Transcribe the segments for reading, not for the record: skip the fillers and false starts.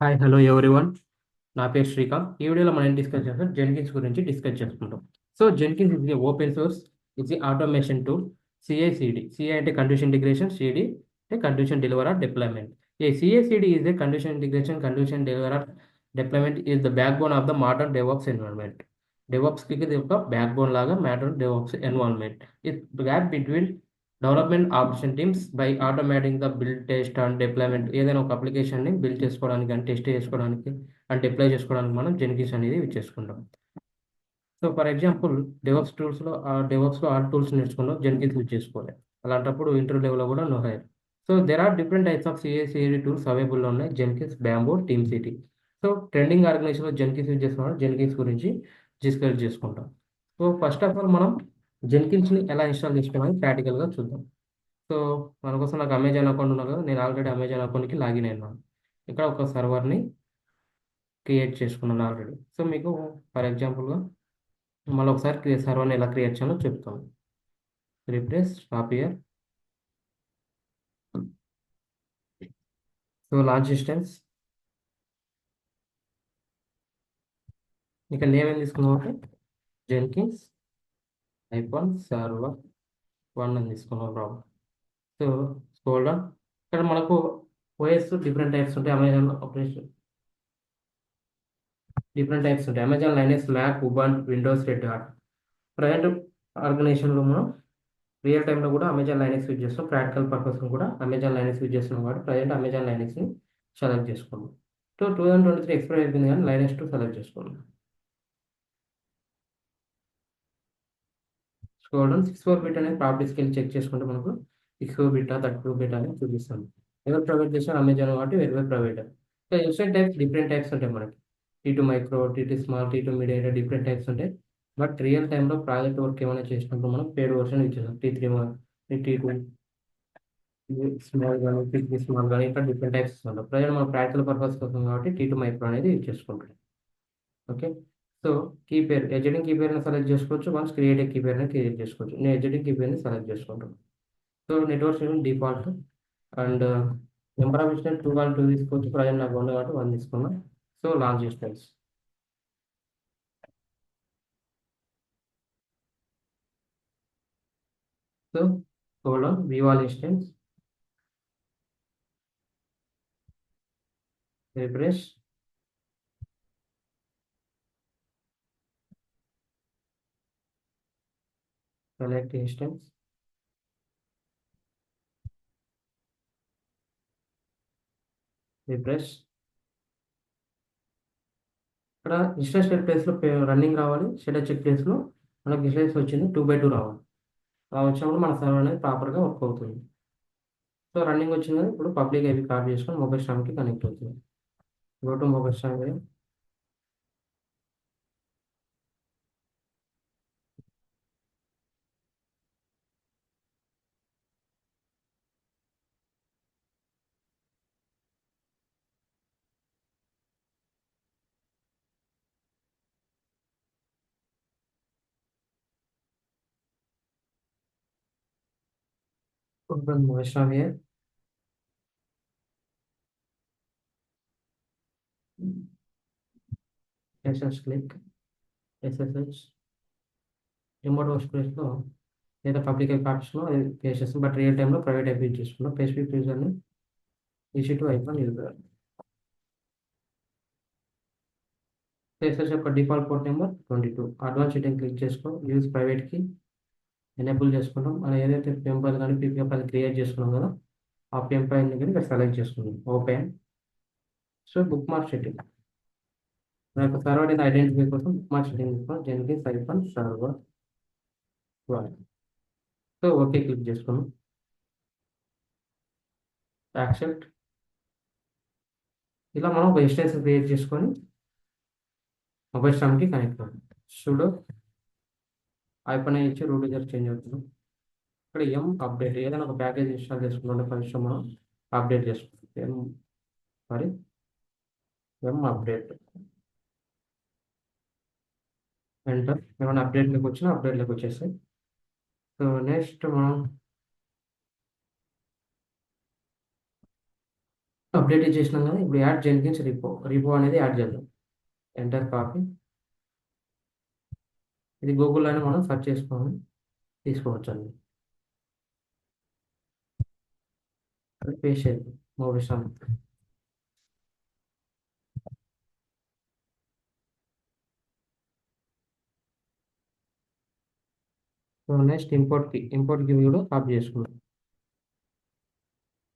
Hi hello everyone. నా పేరు శ్రీకాంత్. ఈ వీడియోలో మనం డిస్కస్ చేస్తాం జెన్కిన్స్ గురించి డిస్కస్ చేసుకుంటాం. సో జెన్కిన్స్ ఇది ఓపెన్ సోర్స్, ఇది ఆటోమేషన్ టూల్. సిఐసిడి, సిఐ అంటే కండిషన్ ఇంటిగ్రేషన్, సిడి అంటే condition deliver or deployment. A CI CD is a condition integration, condition deliver or deployment is the backbone of the modern devops environment. డెవాప్స్కి ఇది ఒక backbone లాగా modern devops environment. It gap between development operation teams by automating the build test and deployment. ఏదైనా ఒక అప్లికేషన్ని build చేసుకోవడానికి and test చేసుకోవడానికి and deploy చేసుకోవడానికి మనం జెన్కిన్స్ అనేది యూజ్ చేసుకుంటాం. సో ఫర్ ఎగ్జాంపుల్ డెవాప్స్లో ఆర్ టూల్స్ నేర్చుకున్నాం, జెన్కిన్స్ యూజ్ చేసుకోవాలి. అలాంటప్పుడు ఇంటర్వ్యూ లెవెల్లో కూడా no hire. So there are different types of CI CD tools అవైలబుల్లో ఉన్నాయి. Jenkins, Bamboo, TeamCity. So trending ఆర్గనైజేషన్లో జెన్కిన్స్ యూజ్ చేస్తున్నాం. జెన్కిన్స్ గురించి డిస్కస్ చేసుకుంటాం. సో ఫస్ట్ ఆఫ్ ఆల్ మనం జెన్కిన్స్ని ఎలా ఇన్స్టాల్ చేసుకోవాలని ప్రాక్టికల్గా చూద్దాం. సో మన కోసం నాకు అమెజాన్ అకౌంట్ ఉన్నది కదా, నేను ఆల్రెడీ అమెజాన్ అకౌంట్కి లాగిన్ అయినాను. ఇక్కడ ఒక సర్వర్ని క్రియేట్ చేసుకున్నాను ఆల్రెడీ. సో మీకు ఫర్ ఎగ్జాంపుల్గా మళ్ళీ ఒకసారి సర్వర్ని ఎలా క్రియేట్ చేయాలో చెప్తాను. Replace stop year. So launch distance, ఇక్కడ నేమ్ ఏం తీసుకున్నాం అంటే జెన్కిన్స్ ఐఫోన్ సర్వర్ 1 అని తీసుకున్నాం ప్రాబ్లం. So scroll down. ఇక్కడ మనకు ఓఎస్ డిఫరెంట్ టైప్స్ ఉంటాయి. అమెజాన్ ఆపరేషన్ డిఫరెంట్ టైప్స్ ఉంటాయి. Amazon Linux, Mac, Ubuntu, Windows, Red Hat. Present ఆర్గనైజేషన్లో మనం రియల్ టైంలో కూడా అమెజాన్ లైనక్స్ యూజ్ చేస్తాం. ప్రాక్టికల్ పర్పస్ కూడా అమెజాన్ లైనక్స్ యూజ్ చేస్తున్నాం కాబట్టి ప్రజెంట్ అమెజాన్ లైనక్స్ని సెలెక్ట్ చేసుకున్నాం. 2023 ఎక్స్పైర్ అయిపోయింది కానీ లైనక్స్ 2 సెలెక్ట్ చేసుకున్నాం. స్క్రోల్ 64 బిట్ అనేది ప్రాపర్టీస్కి వెళ్ళి చెక్ చేసుకుంటే మనకు 64 బిట్ 32 బిట్ అని చూపిస్తుంది. ఎవరు ప్రొవైడ్ చేసిన అమెజాన్ కాబట్టి వేరే provider. So website types different types ఉంటాయి మనకి. T two micro, T two small, T two media, different types ఉంటాయి. బట్ రియల్ టైంలో ప్రాజెక్ట్ వర్క్ ఏమైనా చేసినప్పుడు మనం పేడ్ వర్షన్ యూజ్ చేస్తాం. టీ3, టీ2 స్మాల్ కానీ, టీ3 స్మాల్ కానీ, ఇంకా డిఫరెంట్ టైప్స్ ఉంటాయి. ప్రజెంట్ మన ప్రాక్టికల్ పర్పస్ కోసం కాబట్టి టీ2 మైక్రో అనేది యూజ్ చేసుకుంటాం. Okay. So key pair, existing key పేర్ని సెలెక్ట్ చేసుకోవచ్చు. వన్స్ క్రియేట్ కీ పేర్ని క్రియేట్ చేసుకోవచ్చు. నేను ఎడ్జిటింగ్ కీ పేర్ని సెలెక్ట్ చేసుకుంటాను. So network default and number of instance 2 వాళ్ళు 2 తీసుకోవచ్చు. ప్రజెంట్ నాకు 1 కాబట్టి 1 తీసుకున్నాను. So launch instance. So hold on view all instance, refresh, select instance, refresh. ఇక్కడ ఇన్స్టెన్స్ సెట్ ప్లేస్లో రన్నింగ్ రావాలి. స్టేటస్ చెక్ ప్లేస్లో మనకి ఇన్స్టెన్స్ వచ్చింది 2/2 రావాలి. అలా వచ్చినప్పుడు మన సర్వర్ అనేది ప్రాపర్గా వర్క్ అవుతుంది. సో రన్నింగ్ వచ్చింది కదా, ఇప్పుడు పబ్లిక్ ఐపీ కాపీ చేసుకొని మొబైల్ స్టామ్కి కనెక్ట్ అవుతుంది. Go to mobile storm. open mobile storm here. SSH click, SSH remote host ప్లేస్లో లేదా పబ్లిక్ ఐపీ ఆప్షన్లో పేస్ట్ చేస్తాం. బట్ రియల్ టైంలో ప్రైవేట్ ఐపీ యూజ్ చేసుకున్నాం. పేస్పిక్ యూజర్ని EC2 ఐఫోన్ యూజర్. SSH యొక్క default port number 22. Advance setting click చేసుకో, use ప్రైవేట్కి enable చేసుకుంటాం. మనం ఏదైతే పిఎం ఫైల్ కానీ పీపీఎఫ్ ఫైల్ క్రియేట్ చేసుకున్నాం కదా, ఆ పిఎం ఫైల్ని కానీ ఇక్కడ సెలెక్ట్ చేసుకున్నాం. Open. So book mark setting, మన యొక్క సర్వర్ అనేది ఐడెంటిఫై కోసం బుక్ మార్క్ సెట్టింగ్ తీసుకోవాలి. Jenkins iPhone server 1. So okay click చేసుకున్నాం. యాక్సెప్ట్. ఇలా మనం ఒక ఇన్స్టెన్స్ క్రియేట్ చేసుకొని మొబైల్ స్టామ్కి కనెక్ట్ అవుతుంది. సుడో ఐఫోన్ ఇచ్చి రూట్ యూజర్ చేంజ్ అవుతుంది. ఇక్కడ అప్డేట్, ఏదైనా ఒక ప్యాకేజ్ ఇన్స్టాల్ చేసుకుంటుంటే ఫస్ట్ మనం అప్డేట్ చేసుకుంటాం. Sorry update enter. ఏమైనా అప్డేట్లోకి వచ్చినా అప్డేట్లోకి వచ్చేస్తాయి. సో నెక్స్ట్ మనం అప్డేట్ చేసినాం కదా, ఇప్పుడు యాడ్ జెన్కిన్స్ రిపో అనేది యాడ్ చేద్దాం. Enter copy. ఇది గూగుల్లోనే మనం సెర్చ్ చేసుకొని తీసుకోవచ్చు అండి. అది పేస్ట్ చేద్దాం మూవీస్. సో నెక్స్ట్ ఇంపోర్ట్కి కూడా కాపీ చేసుకున్నాం.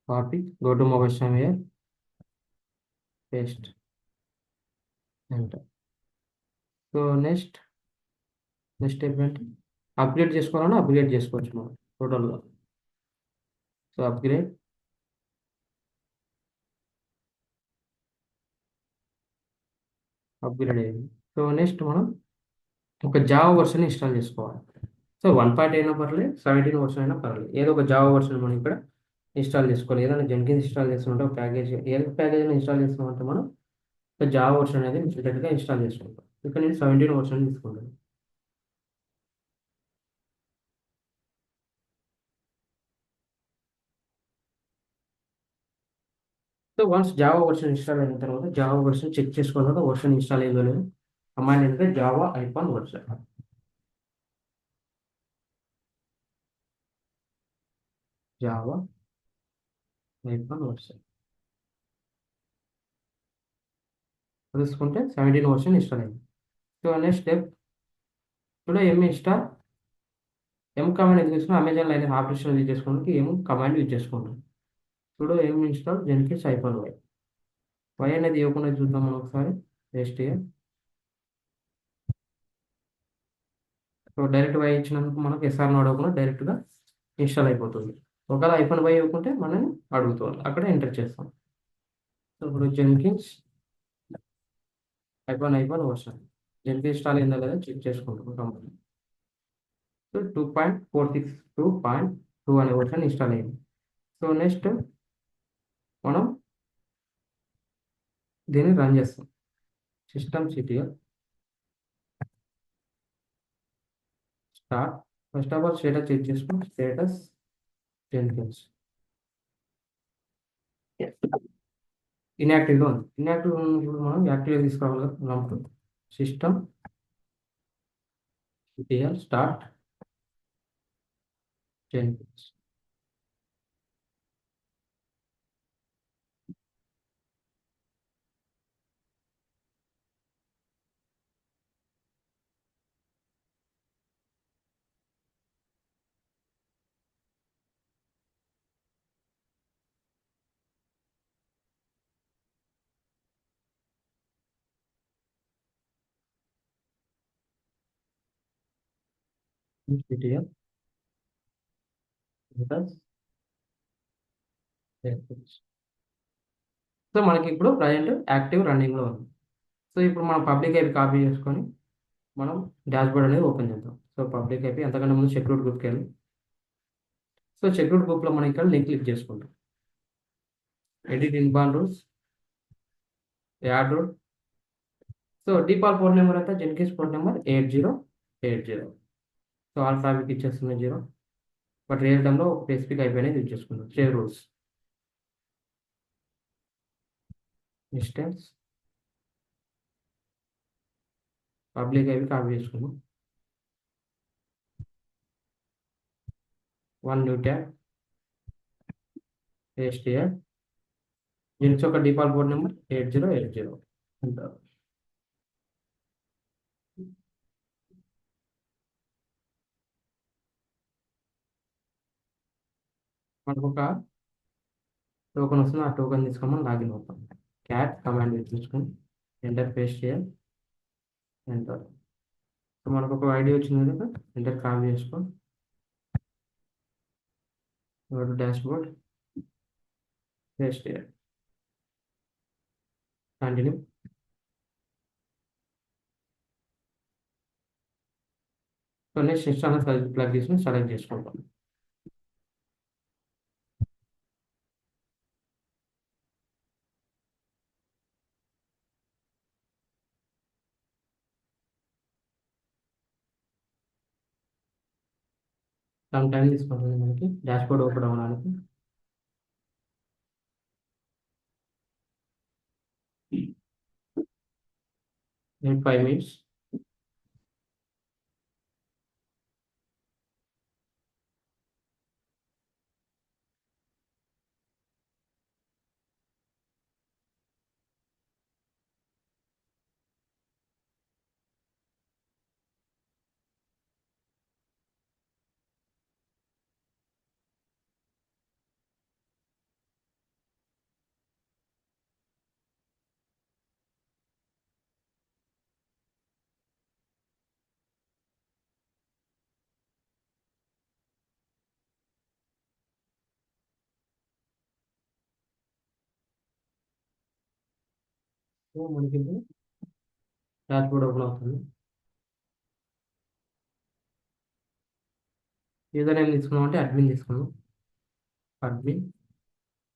Copy, go to mobile here, paste, enter. So next step ఏంటి, అప్గ్రేడ్ చేసుకోవాలన్నా అప్గ్రేడ్ చేసుకోవచ్చు మనం టోటల్గా. సో అప్గ్రేడ్ అయ్యింది. సో నెక్స్ట్ మనం ఒక జావా వర్షన్ ఇన్స్టాల్ చేసుకోవాలి. సో 1.8 అయినా పర్లేదు, 17 వర్షన్ అయినా పర్లేదు, ఏదో ఒక జావా వర్షన్ మనం ఇక్కడ ఇన్స్టాల్ చేసుకోవాలి. ఏదైనా జెన్కిన్స్ ఇన్స్టాల్ చేస్తుంటే ఒక ప్యాకేజ్, ఏ ప్యాకేజ్ ఇన్స్టాల్ చేస్తామంటే మనం ఒక జావా వర్షన్ అనేది డైరెక్ట్గా ఇన్స్టాల్ చేసుకుంటాం. ఇక్కడ నేను 17 వర్షన్ తీసుకుంటాను. So once Java version install అయిన తర్వాత జావా వర్షన్ చెక్ చేసుకున్న తర్వాత వర్షన్ ఇన్స్టాల్ అయిందో లేదో కమాండ్ ఏంటంటే జావా ఐపాన్ వర్షన్. జావా ఐపాన్ వర్షన్ చూసుకుంటే 17 వర్షన్ ఇన్స్టాల్ అయింది. సో నెక్స్ట్ స్టెప్, ఇప్పుడు ఎం ఇన్స్టాల్, ఎం కమాండ్ ఎందుకు తీసుకున్నాం, అమెజాన్ లైన్ ఆపరేషన్ యూజ్ చేసుకోవడానికి ఎం కమాండ్ యూజ్ చేసుకుంటాం. ఇప్పుడు ఎం install Jenkins hyphen y. Y అనేది ఇవ్వకుండా చూద్దాం మనం ఒకసారి. పేస్ట్ చేయాలి. సో డైరెక్ట్ వై ఇచ్చినందుకు మనకు ఎస్ఆర్ అడగకుండా డైరెక్ట్గా ఇన్స్టాల్ అయిపోతుంది. ఒకవేళ ఐఫోన్ వై ఇవ్వకుంటే మనని అడుగుతుంది, అక్కడ ఎంటర్ చేస్తాం. సో ఇప్పుడు Jenkins iPhone version Jenkins install అయిందా లేదా చెక్ చేసుకుంటాం కంపెనీ. సో 2.462.2 అనే వర్షన్ ఇన్స్టాల్ అయింది. సో నెక్స్ట్ మనం దీన్ని రన్ చేస్తాం. System CTL start. First of all status check చేసుకుని స్టేటస్ జెన్కిన్స్ ఇన్యాక్టివ్గా ఉంది. ఇన్యాక్టివ్ ఉన్నప్పుడు మనం యాక్టివ్గా తీసుకోవాలి కదా. మనం system CTL start Jenkins. CTL status Jenkins. So మనకి ఇప్పుడు ప్రజెంట్ యాక్టివ్ రన్నింగ్లో ఉంది. సో ఇప్పుడు మనం పబ్లిక్ ఐపీ కాపీ చేసుకొని మనం డాష్బోర్డ్ అనేది ఓపెన్ చేద్దాం. సో పబ్లిక్ ఐపీ అంతకంటే ముందు సెక్యూరిటీ గ్రూప్కి వెళ్ళి, సో సెక్యూరిటీ గ్రూప్లో మనం ఇక్కడ లింక్ క్లిక్ చేసుకుంటాం. Edit inbound rules, add rule. So default port number అయితే Jenkins port number 8080. So all traffic ఇచ్చేస్తుంది 0. బట్ రియల్ టైంలో స్పెసిఫిక్ ఐపీ అనేది యూజ్ చేసుకుంటాం. Save rules instance public IP copy చేసుకున్నాం. 1 న్యూ ట్యాబ్, పేస్ట్ హియర్. దీనికి ఒక default port number 8080 అంటారు. మనకు ఒక టోకెన్ వస్తుంది, ఆ టోకెన్ తీసుకోమని లాగిన్ అవుతాం. క్యాట్ కమాండ్ తీసుకొని ఎంటర్ పేస్ట్ చేయాలి, ఎంటర్. సో మనకు ఒక ఐడి వచ్చింది కదా, ఎంటర్ కాపీ చేసుకో, డాష్ బోర్డ్, పేస్ట్ చేయాలి, continue. So next install plug తీసుకుని సెలెక్ట్ చేసుకుంటాం. సమ్ టైం తీసుకుంటుంది మనకి డాష్ బోర్డ్ ఓపెన్ అవ్వడానికి. in 5 minutes. సో మనకి డాష్ బోర్డ్ ఓపెన్ అవుతుంది. యూజర్ నేమ్ తీసుకున్నాం అంటే అడ్మిన్ తీసుకున్నాం, అడ్మిన్.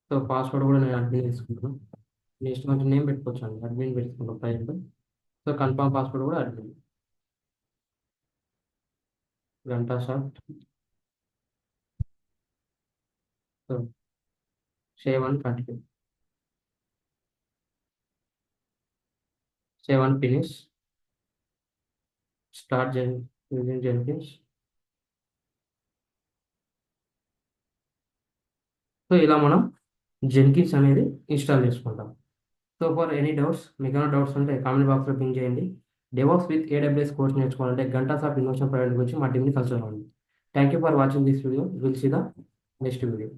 సో పాస్వర్డ్ కూడా నేను అడ్మిన్ తీసుకుంటున్నాను. నెక్స్ట్ మంచి నేమ్ పెట్టుకోవచ్చు అండి, అడ్మిన్ పెట్టుకుంటాం ప్రజెంట్. సో కన్ఫర్మ్ పాస్వర్డ్ కూడా admin. Ganta shop. So save and continue. Save and finish. Start using Jenkins. So ఇలా మనం జెన్కిన్స్ అనేది ఇన్స్టాల్ చేసుకుంటాం. సో ఫర్ ఎనీ డౌట్స్, మీకు ఏమైనా డౌట్స్ ఉంటే కామెంట్ బాక్స్లో పింక్ చేయండి. డెవాప్స్ విత్ ఏడబ్ల్యూఎస్ కోర్స్ నేర్చుకోవాలంటే గంటాస్ ఆఫ్ ఇన్నోవేషన్ ప్రైవేట్ గురించి మా టీంని కన్సల్ట్ అవ్వండి. Thank you for watching this video. Will see the next video.